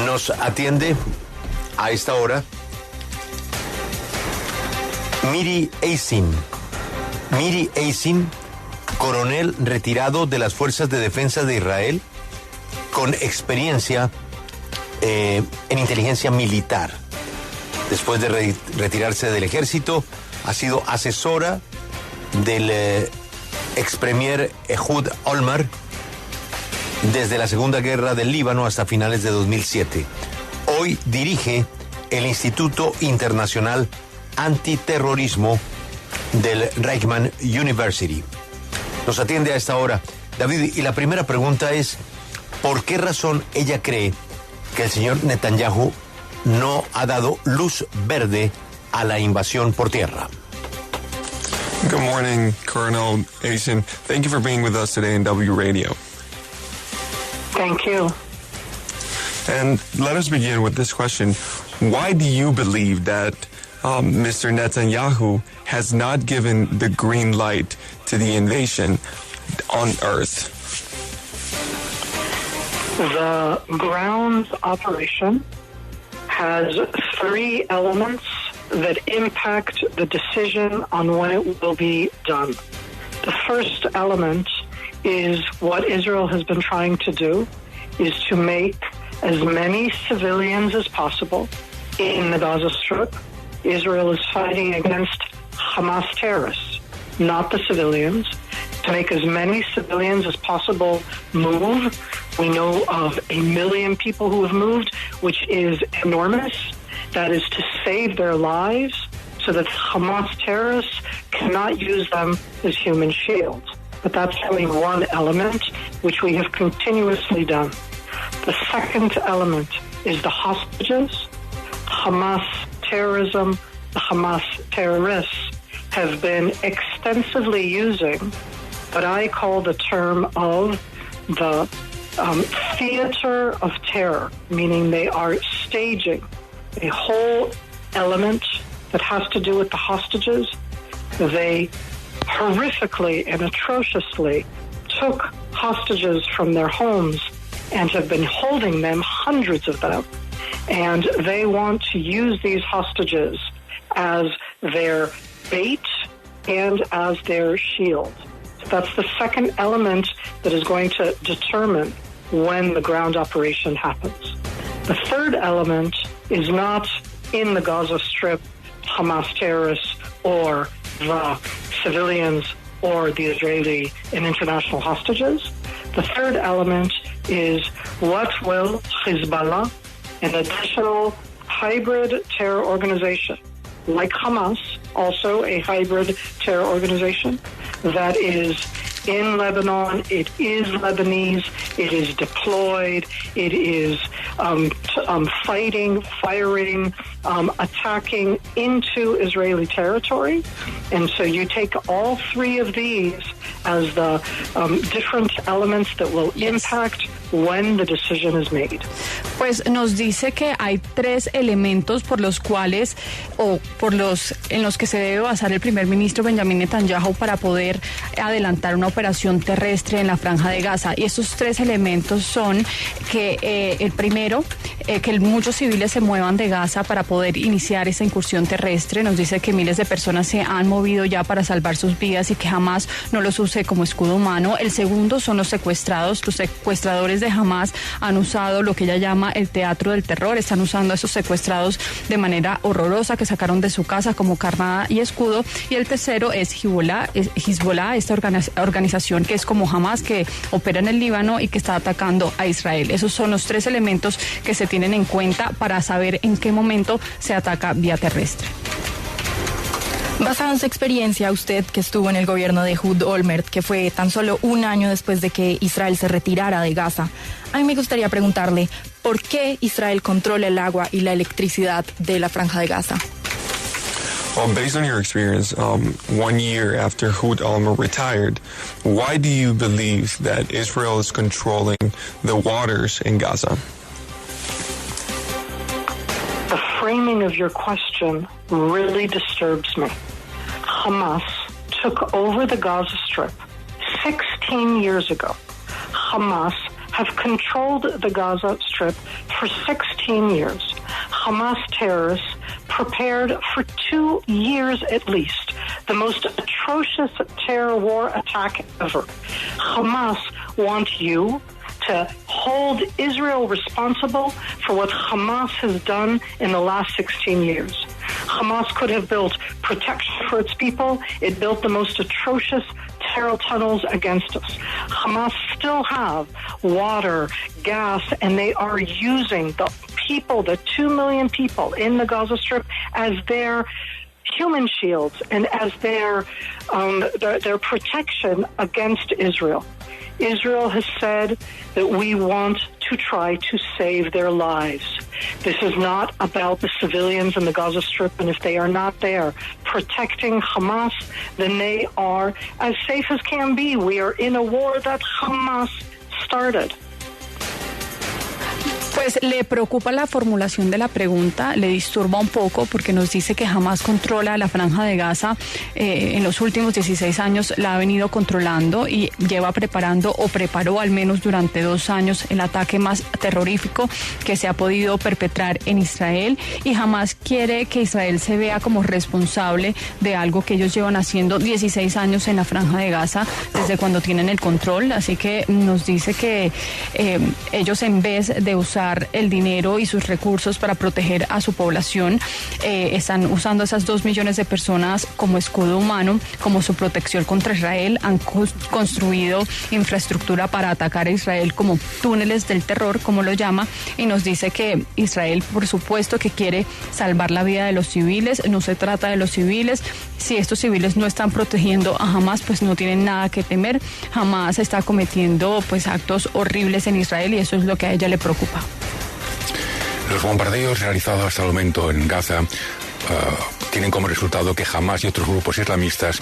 Nos atiende a esta hora Miri Elsin. Miri Elsin, coronel retirado de las Fuerzas de Defensa de Israel, con experiencia en inteligencia militar. Después de retirarse del ejército, ha sido asesora del ex premier Ehud Olmert desde la Segunda Guerra del Líbano hasta finales de 2007. Hoy dirige el Instituto Internacional Antiterrorismo del Reichman University. Nos atiende a esta hora. David, y la primera pregunta es, ¿por qué razón ella cree que el señor Netanyahu no ha dado luz verde a la invasión por tierra? Good morning, Colonel Elsin. Thank you for being with us today in W Radio. Thank you. And let us begin with this question. Why do you believe that Mr. Netanyahu has not given the green light to the invasion on Earth? The ground operation has three elements that impact the decision on when it will be done. The first element is what Israel has been trying to do, is to make as many civilians as possible in the Gaza Strip. Israel is fighting against Hamas terrorists, not the civilians, to make as many civilians as possible move. We know of 1 million people who have moved, which is enormous. That is to save their lives so that Hamas terrorists cannot use them as human shields. But that's only one element, which we have continuously done. The second element is the hostages. Hamas terrorism, the Hamas terrorists have been extensively using what I call the term of the theater of terror, meaning they are staging a whole element that has to do with the hostages. They horrifically and atrociously took hostages from their homes and have been holding them, hundreds of them, and they want to use these hostages as their bait and as their shield. So that's the second element that is going to determine when the ground operation happens. The third element is not in the Gaza Strip, Hamas terrorists, or the civilians, or the Israeli and international hostages. The third element is what will Hezbollah, an additional hybrid terror organization, like Hamas, also a hybrid terror organization that is in Lebanon, it is Lebanese, it is deployed, it is fighting, firing, attacking into Israeli territory. And so you take all three of these as the different elements that will impact when the decision is made. Pues nos dice que hay tres elementos por los cuales o en los que se debe basar el primer ministro Benjamín Netanyahu para poder adelantar una operación terrestre en la Franja de Gaza. Y estos tres elementos son que el primero, que muchos civiles se muevan de Gaza para poder iniciar esa incursión terrestre. Nos dice que miles de personas se han movido ya para salvar sus vidas y que Hamas no los use como escudo humano. El segundo son los secuestrados. Los secuestradores de Hamas han usado lo que ella llama el teatro del terror. Están usando a esos secuestrados de manera horrorosa que sacaron de su casa como carnada y escudo. Y el tercero es Hezbollah, esta organización que es como Hamas, que opera en el Líbano y que está atacando a Israel. Esos son los tres elementos que se tienen en cuenta para saber en qué momento se ataca vía terrestre. Basado en su experiencia, usted que estuvo en el gobierno de Ehud Olmert, que fue tan solo un año después de que Israel se retirara de Gaza, a mí me gustaría preguntarle, ¿por qué Israel controla el agua y la electricidad de la Franja de Gaza? Well, based on your experience, 1 year after Ehud Olmert retired, why do you believe that Israel is controlling the waters in Gaza? The framing of your question really disturbs me. Hamas took over the Gaza Strip 16 years ago. Hamas have controlled the Gaza Strip For 16 years, Hamas terrorists prepared for 2 years at least the most atrocious terror war attack ever. Hamas want you to hold Israel responsible for what Hamas has done in the last 16 years. Hamas could have built protection for its people. It built the most atrocious terror tunnels against us. Hamas still have water, gas, and they are using the people, the 2 million people in the Gaza Strip, as their human shields and as their protection against Israel. Israel has said that we want to try to save their lives. This is not about the civilians in the Gaza Strip, and if they are not there protecting Hamas, then they are as safe as can be. We are in a war that Hamas started. Pues le preocupa la formulación de la pregunta, le disturba un poco porque nos dice que jamás controla la Franja de Gaza. En los últimos 16 años la ha venido controlando y lleva preparando o preparó al menos durante 2 años el ataque más terrorífico que se ha podido perpetrar en Israel, y jamás quiere que Israel se vea como responsable de algo que ellos llevan haciendo 16 años en la Franja de Gaza desde cuando tienen el control. Así que nos dice que ellos, en vez de usar el dinero y sus recursos para proteger a su población, están usando esas 2 millones de personas como escudo humano, como su protección contra Israel. Han construido infraestructura para atacar a Israel, como túneles del terror, como lo llama, y nos dice que Israel, por supuesto, que quiere salvar la vida de los civiles. No se trata de los civiles. Si estos civiles no están protegiendo a Hamas, pues no tienen nada que temer. Hamas está cometiendo pues actos horribles en Israel, y eso es lo que a ella le preocupa. Los bombardeos realizados hasta el momento en Gaza tienen como resultado que Hamas y otros grupos islamistas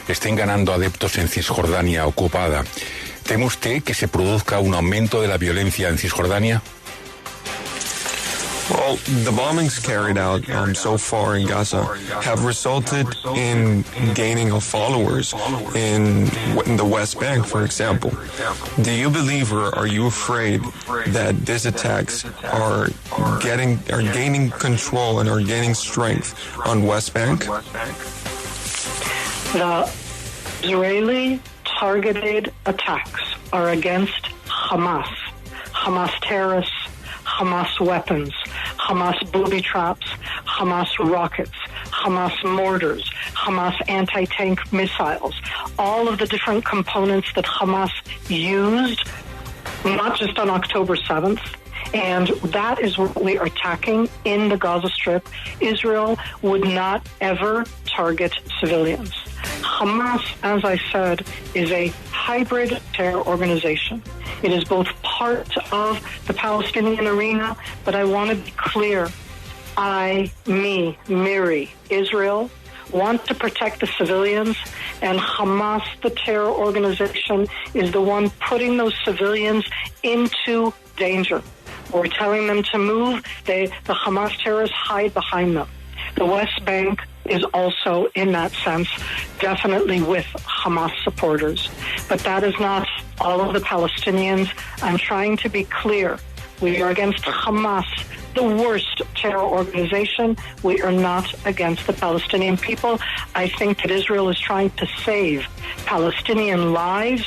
estén ganando adeptos en Cisjordania ocupada. ¿Teme usted que se produzca un aumento de la violencia en Cisjordania? Well, the bombings carried out so far in Gaza have resulted in gaining of followers in the West Bank, for example. Do you believe, or are you afraid that these attacks are gaining control and are gaining strength on West Bank? The Israeli targeted attacks are against Hamas, Hamas terrorists, Hamas weapons, Hamas booby traps, Hamas rockets, Hamas mortars, Hamas anti-tank missiles, all of the different components that Hamas used, not just on October 7th, and that is what we are attacking in the Gaza Strip. Israel would not ever target civilians. Hamas, as I said, is a hybrid terror organization. It is both part of the Palestinian arena, but I want to be clear. Miri, Israel, want to protect the civilians, and Hamas, the terror organization, is the one putting those civilians into danger. We're telling them to move. The Hamas terrorists hide behind them. The West Bank is also, in that sense, definitely with Hamas supporters. But that is not all of the Palestinians. I'm trying to be clear. We are against Hamas, the worst terror organization. We are not against the Palestinian people. I think that Israel is trying to save Palestinian lives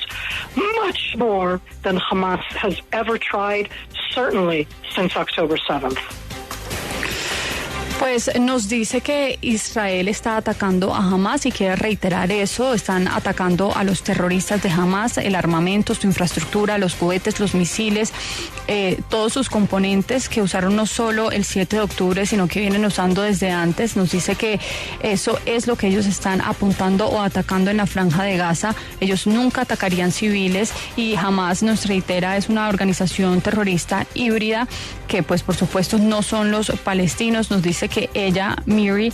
much more than Hamas has ever tried, certainly since October 7th. Pues nos dice que Israel está atacando a Hamas y quiere reiterar eso. Están atacando a los terroristas de Hamas, el armamento, su infraestructura, los cohetes, los misiles, todos sus componentes que usaron no solo el 7 de octubre, sino que vienen usando desde antes. Nos dice que eso es lo que ellos están apuntando o atacando en la Franja de Gaza. Ellos nunca atacarían civiles, y Hamas, nos reitera, es una organización terrorista híbrida que pues por supuesto no son los palestinos. Nos dice que ella, Miri,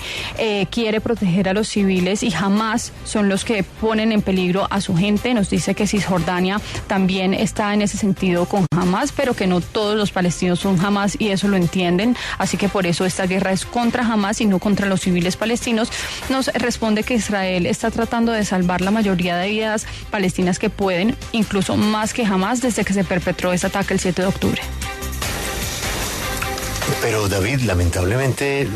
quiere proteger a los civiles, y jamás son los que ponen en peligro a su gente. Nos dice que Cisjordania también está en ese sentido con Hamas, pero que no todos los palestinos son Hamas, y eso lo entienden. Así que por eso esta guerra es contra Hamas y no contra los civiles palestinos. Nos responde que Israel está tratando de salvar la mayoría de vidas palestinas que pueden, incluso más que Hamas, desde que se perpetró ese ataque el 7 de octubre. Pero David, lamentablemente,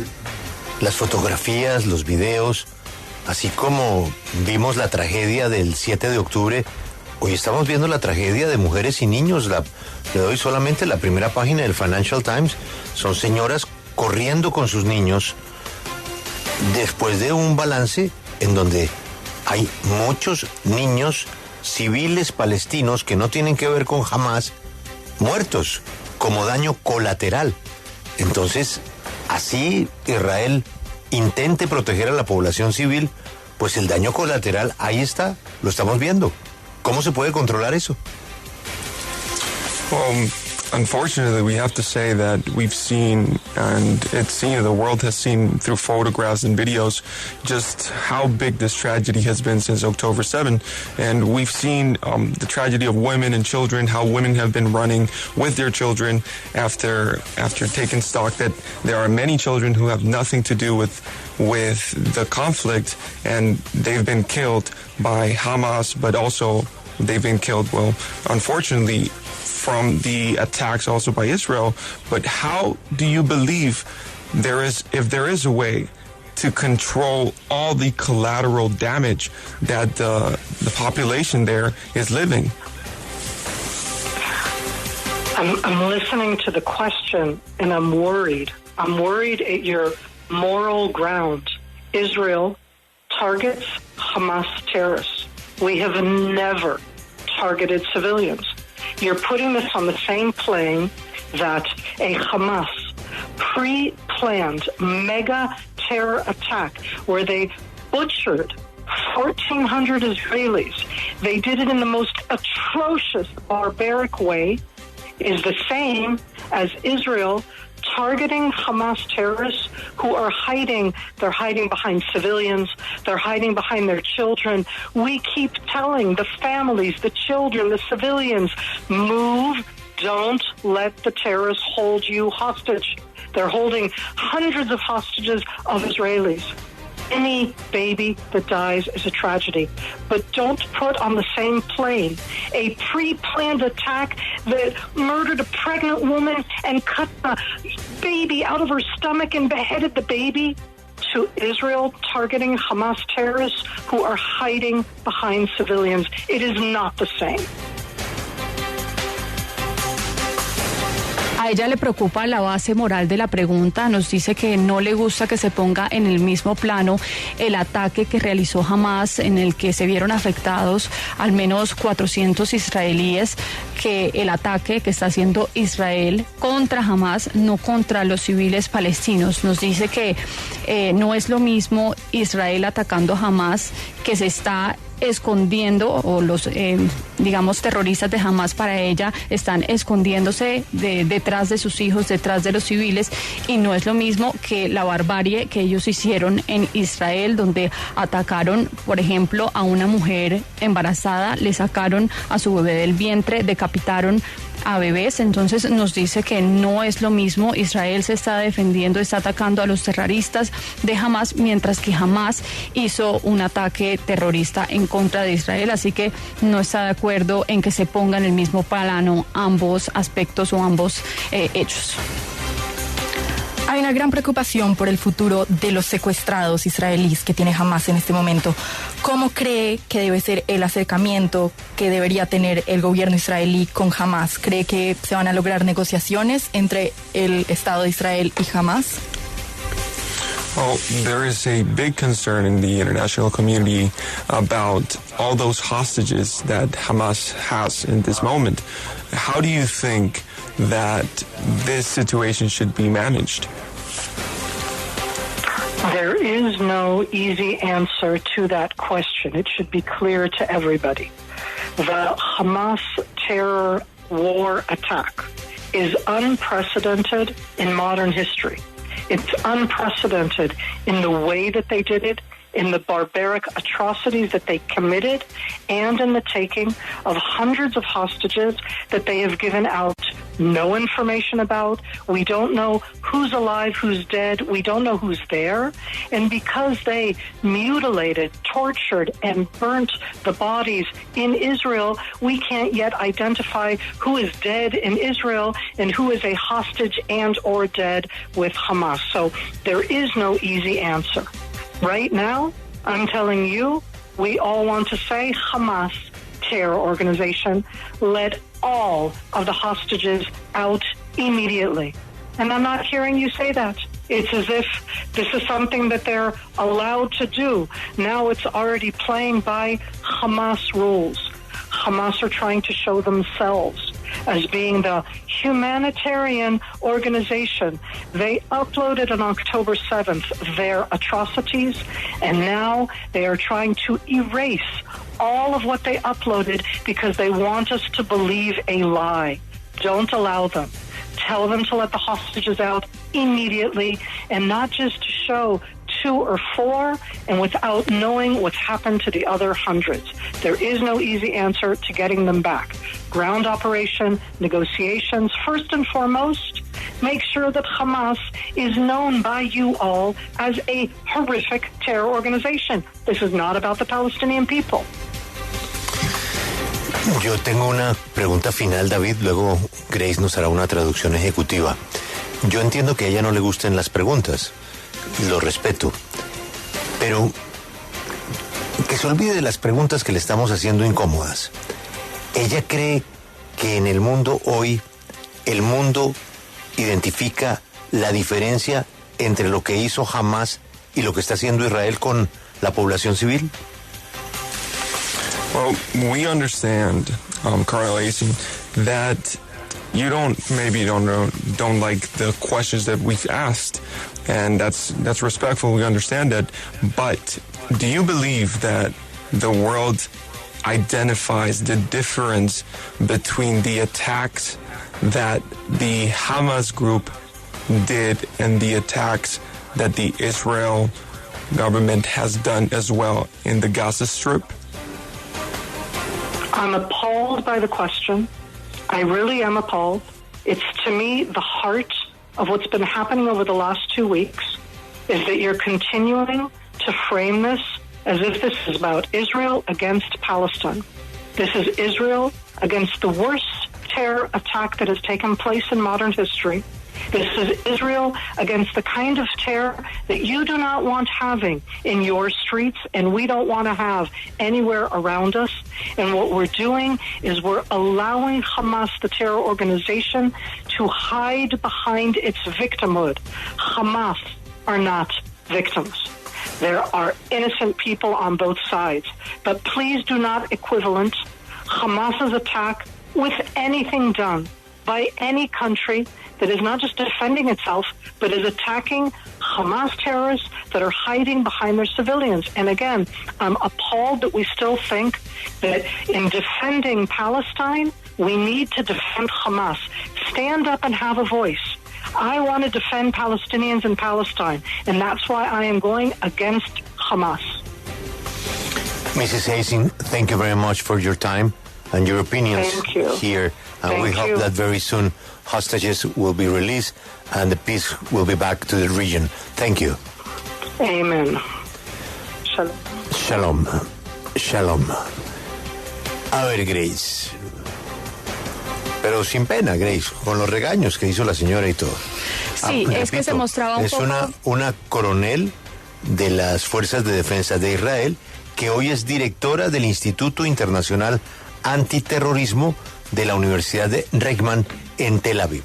las fotografías, los videos, así como vimos la tragedia del 7 de octubre, hoy estamos viendo la tragedia de mujeres y niños. Le doy solamente la primera página del Financial Times. Son señoras corriendo con sus niños después de un balance en donde hay muchos niños civiles palestinos que no tienen que ver con Hamas muertos como daño colateral. Entonces, así Israel intente proteger a la población civil, pues el daño colateral ahí está, lo estamos viendo. ¿Cómo se puede controlar eso? Unfortunately, we have to say that we've seen, and it's seen, the world has seen through photographs and videos, just how big this tragedy has been since October 7. And we've seen the tragedy of women and children, how women have been running with their children after taking stock that there are many children who have nothing to do with the conflict, and they've been killed by Hamas, but also they've been killed, well, unfortunately, from the attacks also by Israel. But how do you believe if there is a way to control all the collateral damage that the population there is living? I'm listening to the question and I'm worried. I'm worried at your moral ground. Israel targets Hamas terrorists. We have never targeted civilians. You're putting this on the same plane that a Hamas pre-planned mega terror attack where they butchered 1,400 Israelis. They did it in the most atrocious, barbaric way, is the same as Israel targeting Hamas terrorists who are hiding. They're hiding behind civilians. They're hiding behind their children. We keep telling the families, the children, the civilians, move. Don't let the terrorists hold you hostage. They're holding hundreds of hostages of Israelis. Any baby that dies is a tragedy. But don't put on the same plane a pre-planned attack that murdered a pregnant woman and cut the baby out of her stomach and beheaded the baby to Israel targeting Hamas terrorists who are hiding behind civilians. It is not the same. A ella le preocupa la base moral de la pregunta. Nos dice que no le gusta que se ponga en el mismo plano el ataque que realizó Hamas, en el que se vieron afectados al menos 400 israelíes, que el ataque que está haciendo Israel contra Hamas, no contra los civiles palestinos. Nos dice que no es lo mismo Israel atacando a Hamas, que se está escondiendo, o los terroristas de Hamas para ella están escondiéndose detrás de sus hijos, detrás de los civiles, y no es lo mismo que la barbarie que ellos hicieron en Israel, donde atacaron, por ejemplo, a una mujer embarazada, le sacaron a su bebé del vientre, decapitaron a bebés. Entonces nos dice que no es lo mismo. Israel se está defendiendo, está atacando a los terroristas de Hamas, mientras que Hamas hizo un ataque terrorista en contra de Israel, así que no está de acuerdo en que se pongan en el mismo plano ambos aspectos o ambos hechos. Hay una gran preocupación por el futuro de los secuestrados israelíes que tiene Hamas en este momento. ¿Cómo cree que debe ser el acercamiento que debería tener el gobierno israelí con Hamas? ¿Cree que se van a lograr negociaciones entre el Estado de Israel y Hamas? Well, there is a big concern in the international community about all those hostages that Hamas has in this moment. How do you think that this situation should be managed? There is no easy answer to that question. It should be clear to everybody. The Hamas terror war attack is unprecedented in modern history. It's unprecedented in the way that they did it. in the barbaric atrocities that they committed and in the taking of hundreds of hostages that they have given out no information about. We don't know who's alive, who's dead. We don't know who's there. And because they mutilated, tortured, and burnt the bodies in Israel, we can't yet identify who is dead in Israel and who is a hostage and or dead with Hamas. So there is no easy answer. Right now, I'm telling you, we all want to say Hamas, terror organization, let all of the hostages out immediately. And I'm not hearing you say that. It's as if this is something that they're allowed to do. Now it's already playing by Hamas rules. Hamas are trying to show themselves as being the humanitarian organization. They uploaded on October 7th their atrocities, and now they are trying to erase all of what they uploaded because they want us to believe a lie. Don't allow them. Tell them to let the hostages out immediately, and not just to show 2 or 4 and without knowing what's happened to the other hundreds. There is no easy answer to getting them back. Ground operation, negotiations, first and foremost, make sure that Hamas is known by you all as a horrific terror organization. This is not about the Palestinian people. Yo tengo una pregunta final, David, luego Grace nos hará una traducción ejecutiva. Yo entiendo que a ella no le gusten las preguntas, lo respeto, pero que se olvide de las preguntas que le estamos haciendo incómodas. Ella cree que en el mundo hoy, el mundo identifica la diferencia entre lo que hizo Hamas y lo que está haciendo Israel con la población civil. Well, we understand, Colonel Elsin, that you don't like the questions that we've asked, and that's respectful. We understand that, but do you believe that the world identifies the difference between the attacks that the Hamas group did and the attacks that the Israel government has done as well in the Gaza Strip? I'm appalled by the question. I really am appalled. It's, to me, the heart of what's been happening over the last 2 weeks, is that you're continuing to frame this as if this is about Israel against Palestine. This is Israel against the worst terror attack that has taken place in modern history. This is Israel against the kind of terror that you do not want having in your streets, and we don't want to have anywhere around us. And what we're doing is we're allowing Hamas, the terror organization, to hide behind its victimhood. Hamas are not victims. There are innocent people on both sides. But please do not equivalent Hamas's attack with anything done by any country that is not just defending itself, but is attacking Hamas terrorists that are hiding behind their civilians. And again, I'm appalled that we still think that in defending Palestine, we need to defend Hamas. Stand up and have a voice. I want to defend Palestinians in Palestine, and that's why I am going against Hamas. Mrs. Elsin, thank you very much for your time and your opinions here. And we hope that very soon hostages will be released and the peace will be back to the region. Thank you. Amen. Shalom. Shalom. Shalom. A ver, Grace. Pero sin pena, Grace, con los regaños que hizo la señora y todo. Sí, es que se mostraba un poco... Es una coronel de las Fuerzas de Defensa de Israel que hoy es directora del Instituto Internacional Antiterrorismo de la Universidad de Reichman en Tel Aviv.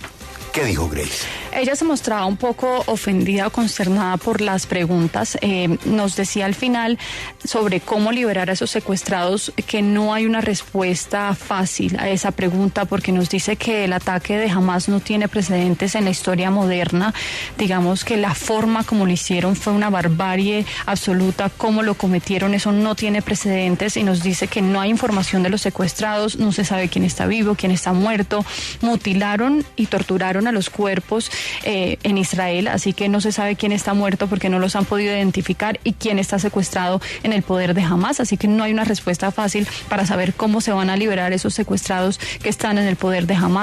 ¿Qué dijo Grace? Ella se mostraba un poco ofendida o consternada por las preguntas. Nos decía al final sobre cómo liberar a esos secuestrados que no hay una respuesta fácil a esa pregunta, porque nos dice que el ataque de Hamas no tiene precedentes en la historia moderna. Digamos que la forma como lo hicieron fue una barbarie absoluta. Cómo lo cometieron, eso no tiene precedentes, y nos dice que no hay información de los secuestrados, no se sabe quién está vivo, quién está muerto. Mutilaron y torturaron a los cuerpos en Israel, así que no se sabe quién está muerto porque no los han podido identificar y quién está secuestrado en el poder de Hamás, así que no hay una respuesta fácil para saber cómo se van a liberar esos secuestrados que están en el poder de Hamás.